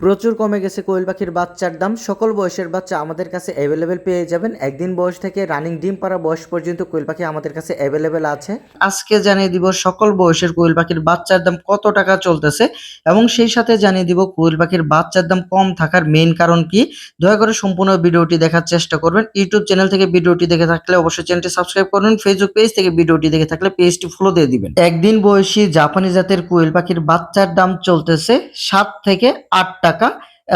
প্রচুর কমে গেছে কোয়েল পাখির বাচ্চার দাম। সকল বয়সের বাচ্চা আমাদের কাছে অ্যাভেলেবেল পেয়ে যাবেন। একদিন বয়স থেকে রানিং ডিম পাড়া বয়স পর্যন্ত কোয়েল পাখি আমাদের কাছে অ্যাভেলেবেল আছে। আজকে জানিয়ে দিব সকল বয়সের কোয়েল পাখির বাচ্চার দাম কত টাকা চলতেছে এবং সেই সাথে জানিয়ে দিব কোয়েল পাখির বাচ্চার দাম কম থাকার মেইন কারণ কি। দয়া করে সম্পূর্ণ ভিডিওটি দেখার চেষ্টা করবেন। ইউটিউব চ্যানেল থেকে ভিডিওটি দেখে থাকলে অবশ্যই চ্যানেলটি সাবস্ক্রাইব করবেন। ফেসবুক পেজ থেকে ভিডিওটি দেখে থাকলে পেজটি ফলো দিয়ে দিবেন। একদিন বয়সী জাপানি জাতের কোয়েল পাখির বাচ্চার দাম চলতেছে 7 থেকে 8 টাকা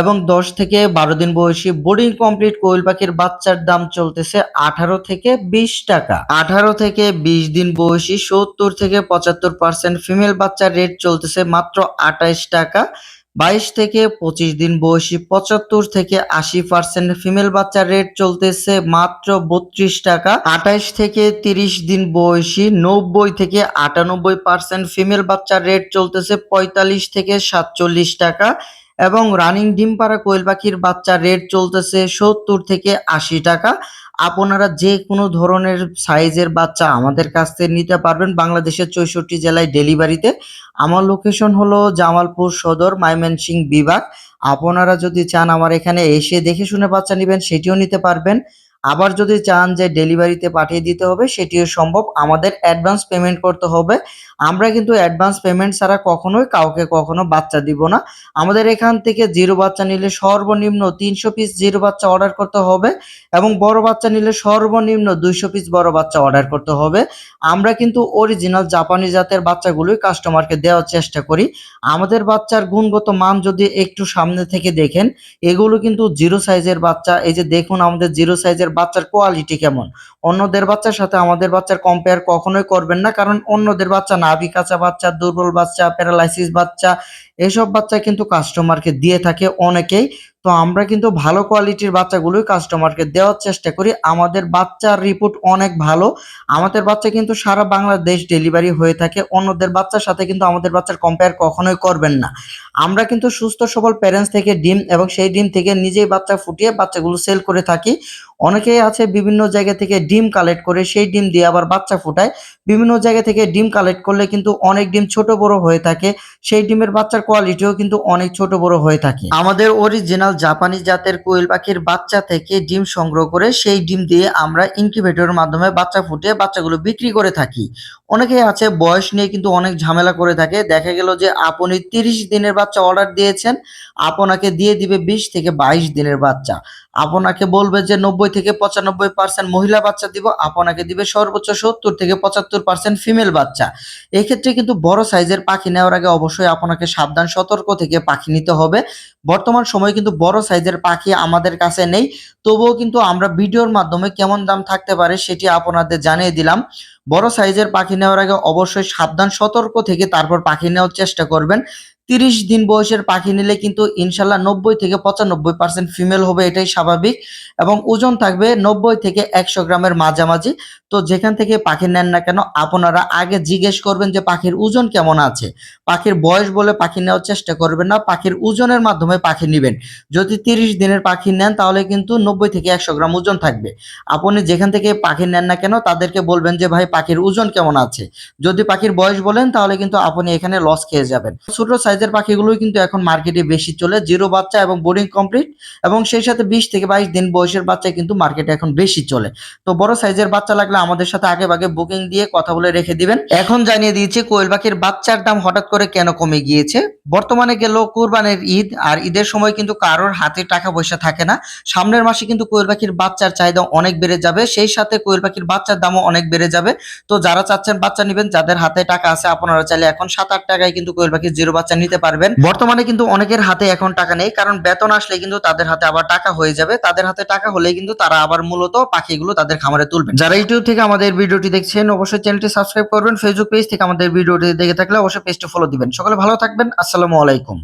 এবং 10 থেকে 12 দিন বয়সী বোর্ডিং কমপ্লিট কোয়েল পাখির বাচ্চার দাম চলতেছে 18 থেকে 20 টাকা। 18 থেকে 20 দিন বয়সী 70 থেকে 75% ফিমেল বাচ্চার রেট চলতেছে মাত্র 28 টাকা। 22 থেকে 25 দিন বয়সী 75 থেকে 80% ফিমেল বাচ্চার রেট চলতেছে মাত্র 32 টাকা। 28 থেকে 30 দিন বয়সী 90 থেকে 98% ফিমেল বাচ্চার রেট চলতেছে 45 থেকে 47 টাকা এবং রানিং ডিম পাড়া কোয়েল পাখির বাচ্চার রেট চলতেছে 70 থেকে 80 টাকা। আপনারা যে কোনো ধরনের সাইজের বাচ্চা আমাদের কাছ থেকে নিতে পারবেন বাংলাদেশের 64 জেলায় ডেলিভারিতে। আমার লোকেশন হলো জামালপুর সদর, ময়মনসিংহ বিভাগ। আপনারা যদি চান আমার এখানে এসে দেখে শুনে বাচ্চা নেবেন সেটিও নিতে পারবেন। আবার যদি চান যে ডেলিভারিতে পাঠিয়ে দিতে হবে সেটিও সম্ভব। আমাদের অ্যাডভান্স পেমেন্ট করতে হবে। আমরা কিন্তু অ্যাডভান্স পেমেন্ট ছাড়া কখনোই কাউকে কখনো বাচ্চা দিব না। আমাদের এখান থেকে জিরো বাচ্চা নিলে সর্বনিম্ন 300 পিস জিরো বাচ্চা অর্ডার করতে হবে এবং বড় বাচ্চা নিলে সর্বনিম্ন 200 পিস বড় বাচ্চা অর্ডার করতে হবে। আমরা কিন্তু অরিজিনাল জাপানি জাতের বাচ্চাগুলোই কাস্টমারকে দেওয়ার চেষ্টা করি। আমাদের বাচ্চার গুণগত মান যদি একটু সামনে থেকে দেখেন, এগুলো কিন্তু জিরো সাইজের বাচ্চা। এই যে দেখুন আমাদের জিরো সাইজের বাচ্চার কোয়ালিটি কেমন। অন্যদের বাচ্চার সাথে আমাদের বাচ্চার কম্পেয়ার কখনোই করবেন না, কারণ অন্যদের বাচ্চা নাভি কাঁচা বাচ্চা, দুর্বল বাচ্চা, প্যারালাইসিস বাচ্চা, এসব বাচ্চা কিন্তু কাস্টমারকে দিয়ে থাকে অনেকেই। তো আমরা কিন্তু ভালো কোয়ালিটির বাচ্চাগুলোই কাস্টমারকে দেওয়ার চেষ্টা করি। আমাদের বাচ্চার রিপোর্ট অনেক ভালো। আমাদের বাচ্চা কিন্তু সারা বাংলাদেশ ডেলিভারি হয়ে থাকে। অন্যদের বাচ্চার সাথে কিন্তু আমাদের বাচ্চার কম্পেয়ার কখনোই করবেন না। আমরা কিন্তু সুস্থ সবল প্যারেন্টস থেকে ডিম এবং সেই ডিম থেকে নিজেই বাচ্চা ফুটিয়ে বাচ্চাগুলো সেল করে থাকি। অনেকেই আছে বিভিন্ন জায়গা থেকে ডিম কালেক্ট করে সেই ডিম দিয়ে আবার বাচ্চা ফুটায়। বিভিন্ন জায়গা থেকে ডিম কালেক্ট করলে কিন্তু অনেক ডিম ছোট বড় হয়ে থাকে। সেই ডিমের বাচ্চার কোয়ালিটিও কিন্তু অনেক ছোট বড় হয়ে থাকে। আমাদের অরিজিনাল জাপানি জাতের কোয়েল পাখির বাচ্চা থেকে ডিম সংগ্রহ করে সেই ডিম দিয়ে আমরা ইনকিউবেটরের মাধ্যমে বাচ্চা ফুটিয়ে বাচ্চাগুলো বিক্রি করে থাকি। অনেকেই আছে বয়স নিয়ে কিন্তু অনেক ঝামেলা করে থাকে। দেখা গেল যে আপনি 30 দিনের বাচ্চা অর্ডার দিয়েছেন, আপনাকে দিয়ে দিবে 20 থেকে 22 দিনের বাচ্চা। আপনাকে বলবে যে 90 থেকে 95% মহিলা বাচ্চা দিব, আপনাকে দিবে সর্বোচ্চ 70 থেকে 75% ফিমেল বাচ্চা। এক্ষেত্রে কিন্তু বড় সাইজের পাখি নেওয়ার আগে অবশ্যই আপনাকে সাবধান সতর্ক থেকে পাখি নিতে হবে। বর্তমান সময়ে কিন্তু বড় সাইজের পাখি আমাদের কাছে নেই, তবুও কিন্তু আমরা ভিডিওর মাধ্যমে কেমন দাম থাকতে পারে সেটি আপনাদের জানিয়ে দিলাম। বড় সাইজের পাখি নেওয়ার আগে অবশ্যই সাবধান সতর্ক থেকে তারপর পাখি নেওয়ার চেষ্টা করবেন। 30 দিন বয়সের পাখি নিলে কিন্তু ইনশাল্লাহ 90 থেকে 95% ফিমেল হবে, এটাই স্বাভাবিক এবং ওজন থাকবে 90 থেকে 100 গ্রামের মাঝামাঝি। তো যেখান থেকে পাখি নেন না কেন আপনারা আগে জিজ্ঞেস করবেন যে পাখির ওজন কেমন আছে। পাখির বয়স বলে পাখি নেওয়ার চেষ্টা করবেন না, পাখির ওজনের মাধ্যমে পাখি নেবেন। যদি 30 দিনের পাখি নেন তাহলে কিন্তু 90 থেকে 100 গ্রাম ওজন থাকবে। আপনি যেখান থেকে পাখি নেন না কেন তাদেরকে বলবেন যে ভাই পাখির ওজন কেমন আছে। যদি পাখির বয়স বলেন তাহলে কিন্তু আপনি এখানে লস খেয়ে যাবেন। ছোট সাইজের পাখিগুলোই কিন্তু এখন মার্কেটে বেশি চলে, জিরো বাচ্চা এবং বোর্ডিং কমপ্লিট এবং সেই সাথে 20 থেকে 22 দিন বয়সের বাচ্চা কিন্তু মার্কেটে এখন বেশি চলে। তো বড় সাইজের বাচ্চা লাগলে আমাদের সাথে আগে ভাগে বুকিং দিয়ে কথা বলে রেখে দিবেন। এখন জানিয়ে দিয়েছি কোয়েল পাখির বাচ্চার দাম হঠাৎ করে কেন কমে গিয়েছে। বর্তমানে গেল কুরবানির ঈদ, আর ঈদের সময় কিন্তু কারোর হাতে টাকা পয়সা থাকে না। সামনের মাসে কিন্তু কোয়েল পাখির বাচ্চার চাহিদা অনেক বেড়ে যাবে, সেই সাথে কোয়েল পাখির বাচ্চার দামও অনেক বেড়ে যাবে। তো যারা চাচ্ছেন বাচ্চা নেবেন, যাদের হাতে টাকা আছে আপনারা চাইলে এখন 7-8 টাকায় কিন্তু কোয়েল পাখির জিরো বাচ্চা নিতে পারবেন। বর্তমানে কিন্তু অনেকের হাতে এখন টাকা নেই, কারণ বেতন আসলে কিন্তু তাদের হাতে আবার টাকা হয়ে যাবে। তাদের হাতে টাকা হলে কিন্তু তারা আবার মূলত পাখিগুলো তাদের খামারে তুলবেন। যারা ইউটিউব থেকে আমাদের ভিডিওটি দেখছেন অবশ্যই চ্যানেলটি সাবস্ক্রাইব করবেন। ফেসবুক পেজ থেকে আমাদের ভিডিওটি দেখে থাকলে অবশ্যই পেজটি ফলো দিবেন। সকলে ভালো থাকবেন। আসসালামু আলাইকুম।